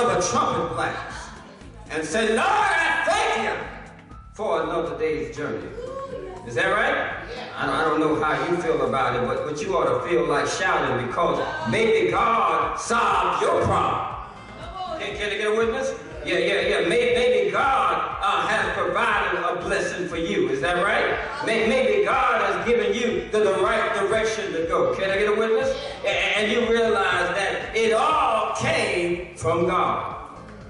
of a trumpet blast and say, Lord, I thank you for another day's journey. Is that right? I don't know how you feel about it, but you ought to feel like shouting, because maybe God solved your problem. Can I get a witness? Yeah. Maybe God has provided a blessing for you. Is that right? Maybe God has given you the right direction to go. Can I get a witness? And you realize that it all came from God.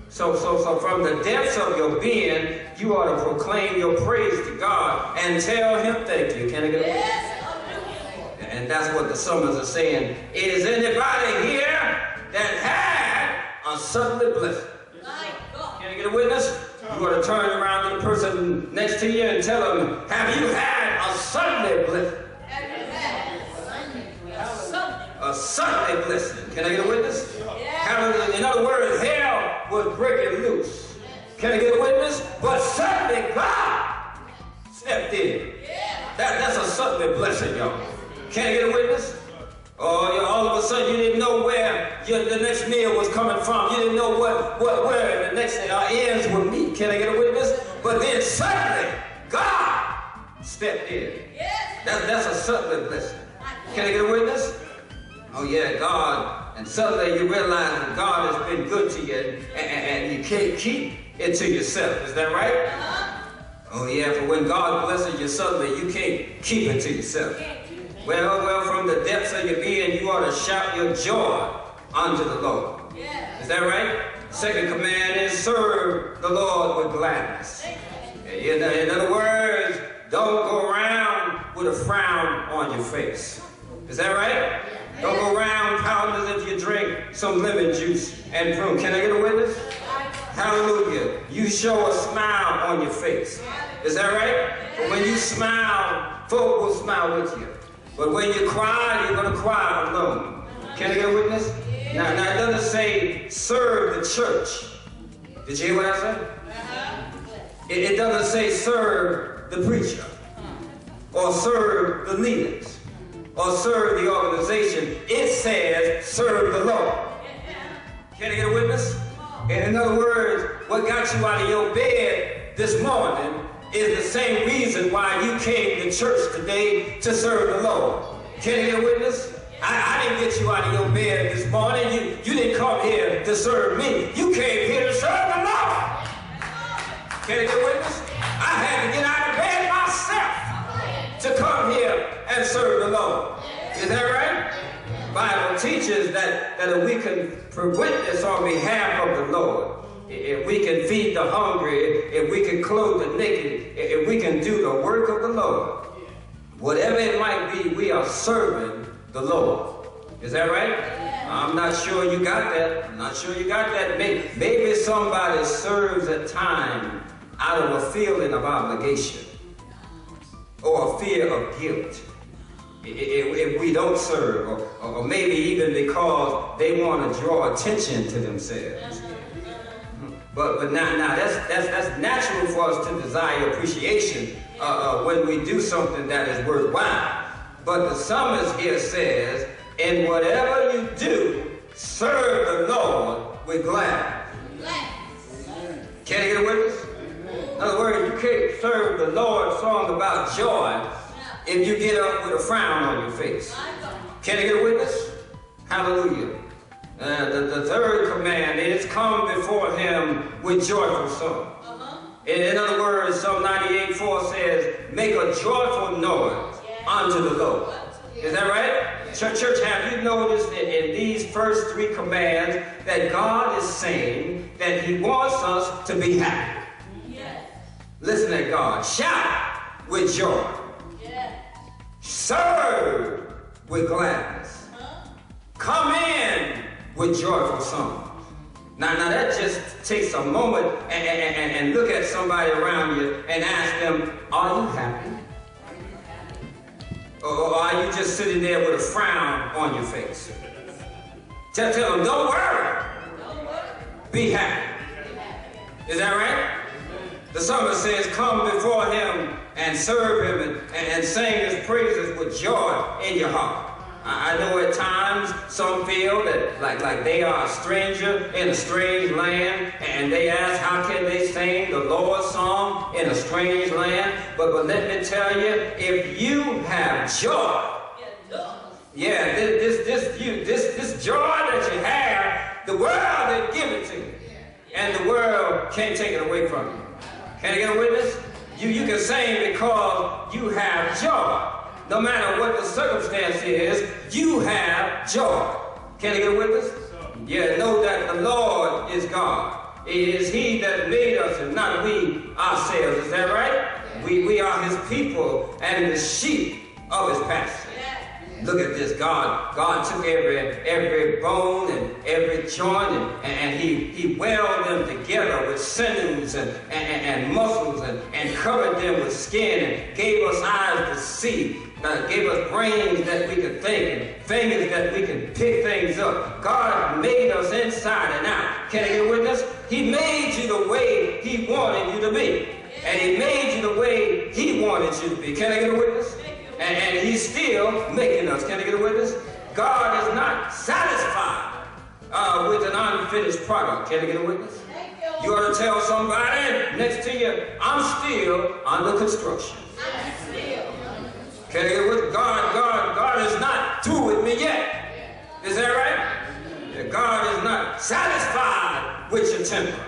So from the depths of your being, you ought to proclaim your praise to God and tell him thank you. Can I get a witness? And that's what the summons are saying. Is anybody here that had a sudden blessing? Can I get a witness? You ought to turn around to the person next to you and tell them, have you had a sudden blessing? A sudden blessing. Can I get a witness? In other words, hell was breaking loose. Can I get a witness? But suddenly God stepped in. That's a sudden blessing, y'all. Can I get a witness? Oh, all of a sudden you didn't know where the next meal was coming from. You didn't know where the next ends would meet. Can I get a witness? But then suddenly God stepped in. That's a sudden blessing. Can I get a witness? Oh yeah, God. And suddenly you realize that God has been good to you, and you can't keep it to yourself. Is that right? Oh yeah, for when God blesses you suddenly, you can't keep it to yourself. Well, from the depths of your being, you ought to shout your joy unto the Lord. Is that right? Second command is serve the Lord with gladness. In other words, don't go around with a frown on your face. Is that right? Don't go around pouting as if you drink some lemon juice and prune. Can I get a witness? Hallelujah. You show a smile on your face. Is that right? But when you smile, folk will smile with you. But when you cry, you're going to cry alone. Can I get a witness? Now it doesn't say serve the church. Did you hear what I said? It doesn't say serve the preacher, or serve the leaders, or serve the organization. It says serve the Lord. Can I get a witness? In other words, what got you out of your bed this morning is the same reason why you came to church today, to serve the Lord. Can I get a witness? I didn't get you out of your bed this morning. You didn't come here to serve me. You came here to serve the Lord. Can I get a witness? I had to get out of bed myself to come here and serve the Lord. Is that right? The Bible teaches that we can witness on behalf of the Lord. If we can feed the hungry, if we can clothe the naked, if we can do the work of the Lord, whatever it might be, we are serving the Lord. Is that right? I'm not sure you got that. I'm not sure you got that. Maybe somebody serves at time out of a feeling of obligation or a fear of guilt. If we don't serve, or maybe even because they want to draw attention to themselves. But now that's natural for us to desire appreciation when we do something that is worthwhile. But the summons here says, in whatever you do, serve the Lord with gladness. Can I get a witness? In other words, you can't serve the Lord's song about joy if you get up with a frown on your face. Can I get a witness? Hallelujah. The third command is come before him with joyful song. In other words, Psalm 98:4 says, make a joyful noise unto the Lord. Is that right? Church, have you noticed in these first three commands that God is saying that he wants us to be happy? Yes. Listen to God. Shout with joy. Yes. Serve with gladness. Come in with joyful songs. Now that just takes a moment and look at somebody around you and ask them, are you happy? Or are you just sitting there with a frown on your face? Tell them, don't worry. Be happy. Is that right? The psalmist says, come before him and serve him and sing his praises with joy in your heart. I know at times some feel that like they are a stranger in a strange land, and they ask how can they sing the Lord's song in a strange land. But let me tell you, if you have joy, yeah, this joy that you have, the world will give it to you, and the world can't take it away from you. Can I get a witness? You can sing because you have joy. No matter what the circumstance is, you have joy. Can I get a witness? Yeah, know that the Lord is God. It is He that made us and not we ourselves. Is that right? We are His people and the sheep of His pasture. Look at this. God took every bone and every joint and He welded them together with sinews and muscles and covered them with skin and gave us eyes to see. Gave us brains that we could think and fingers that we can pick things up. God made us inside and out. Can I get a witness? He made you the way He wanted you to be. And He made you the way He wanted you to be. Can I get a witness? And He's still making us. Can I get a witness? God is not satisfied with an unfinished product. Can I get a witness? You ought to tell somebody next to you, I'm still under construction. Can I get a witness? God is not through with me yet. Is that right? God is not satisfied with your temper.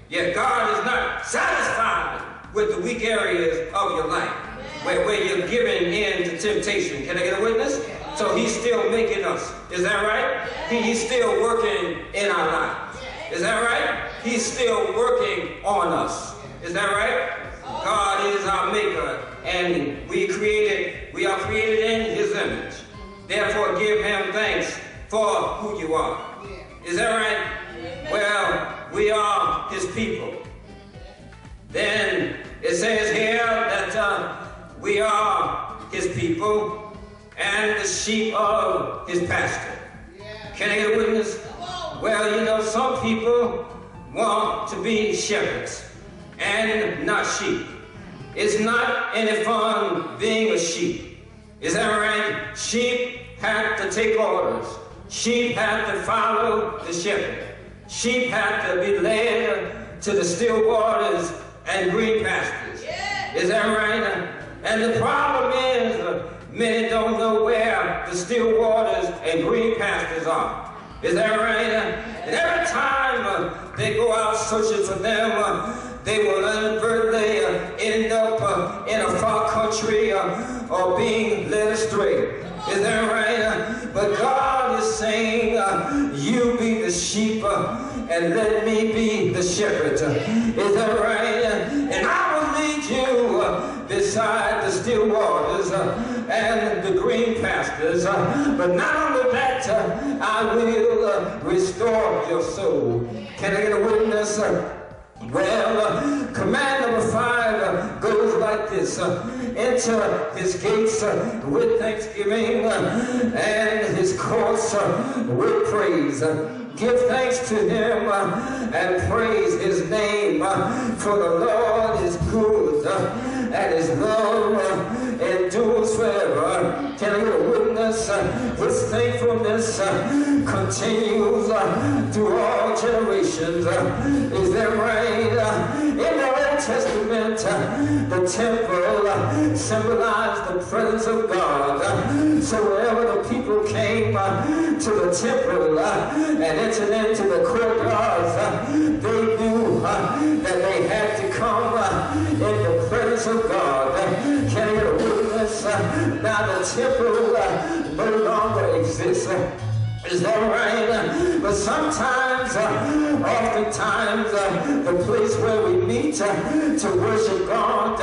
Yet God is not satisfied with the weak areas of your life. Where you're giving in to temptation. Can I get a witness? So He's still making us. Is that right? He's still working in our lives. Is that right? He's still working on us. Is that right? God is our maker, and we are created in His image. Therefore, give Him thanks for who you are. Is that right? Well, we are His people. Then it says here that we are His people and the sheep of His pasture. Can I get a witness? Well, you know, some people want to be shepherds and not sheep. It's not any fun being a sheep. Is that right? Sheep have to take orders. Sheep have to follow the shepherd. Sheep have to be led to the still waters and green pastures. Is that right? And the problem is many don't know where the still waters and green pastures are. Is that right? And every time they go out searching for them, they will inadvertently end up in a far country or being led astray. Is that right? But God is saying, you be the sheep and let me be the shepherd. Is that right? And I will lead you beside the still waters and the green pastures. But not only that, I will restore your soul. Can I get a witness? Well, command number 5 goes like this. Enter His gates with thanksgiving and His courts with praise. Give thanks to Him and praise His name, for the Lord is good and His love endures forever. Can I get a witness? His thankfulness continues through all generations. Is that right? In the Old Testament, the temple symbolized the presence of God. So wherever the people came to the temple and entered into the courtyards, they knew that they had to come in the presence of God. Can I get a witness? Now the temple no longer exists. Is that right? But sometimes, oftentimes, the place where we meet to worship God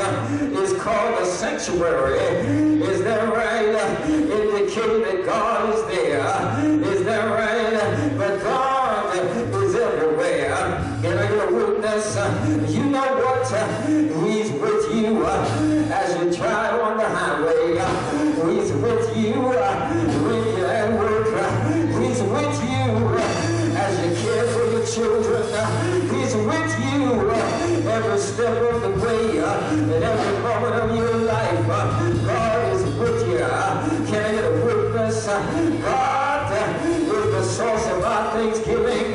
is called a sanctuary. Is that right? Indicating that God is there. Is that right? But God is everywhere. Can I get a witness? You know what? He's with you as you drive on the highway. He's with you when you're at work. He's with you as you care for your children. He's with you every step of the way and every moment of your life. God is with you. Can I get a witness? God is the source of our thanksgiving.